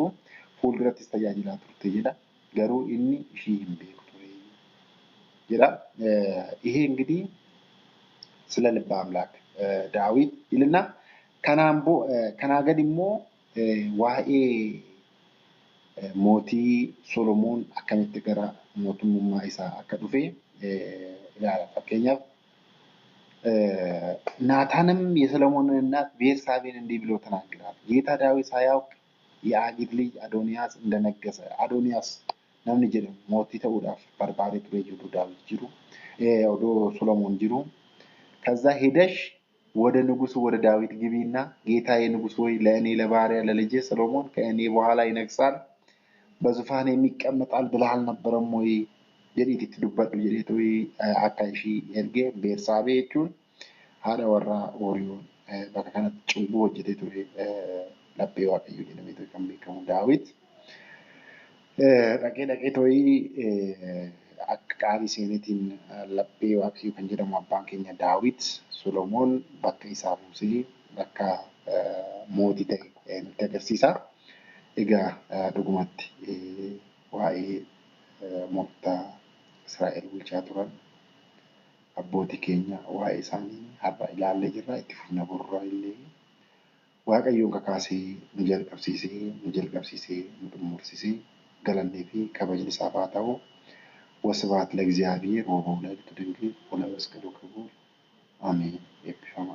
fuuldurattis tajaajilaa turte jedha garuu inni ishii hin beeku ture jedha ይሄ እንግዲህ ስለ ልበ አምላክ ዳዊት ይልና ከና ገድሞ ዋኤ mootii Solomoon akkamitti gara mootummaa isaa akka dhufe ilaala. Fakkeenyaaf ናታንም የሰሎሞንን እናት ቤርሳቤን እንዲህ ብሎ ተናገራት። ጌታ ዳዊት ሳያውቅ የአጊት ልጅ አዶንያስ እንደነገሰ አዶንያስ namni jedhamu mootii ta'uudhaaf barbaadee ture jedhu ዳዊት ጅሩ ወደ ሶሎሞን ጅሩ ከዛ ሄደሽ ወደ ንጉሱ ወደ ዳዊት ግቢና ጌታዬ ንጉሥ ሆይ ለእኔ ለባሪያ ለልጄ ሰሎሞን ከእኔ በኋላ ይነግሳል በዙፋን የሚቀመጣል ብለህ አልነበረም ወይ jedhiitti dubbadhu jedheetu akka ishii ergee Bersaabeeh jechuun haadha warraa Ooriyoon bakka kanatti cubbuu hojjetee ture laphee waaqayyoo jedhamee kan beekamu Daawit dhaqee too'ii akka qaarii seeneetiin laphee waaqayyoo kan jedhamu abbaan keenya Daawit Solomoon bakka isaa buusee bakka mootii ta'e nutti agarsiisa. Egaa dhugumatti waa'ee mootota Israa'el bulchaa turan abbootii keenya waa'ee isaanii har'a ilaallee jirra itti fufna borraa illee waaqayyoon kakaasee nu jalqabsiisee nu xumursisee galannee fi kabajni isaaf haa ta'u ወስብሐት ለእግዚአብሔር ወወላዲቱ ድንግል ወለመስቀሉ ክቡር አሜን። ኤጲፋማ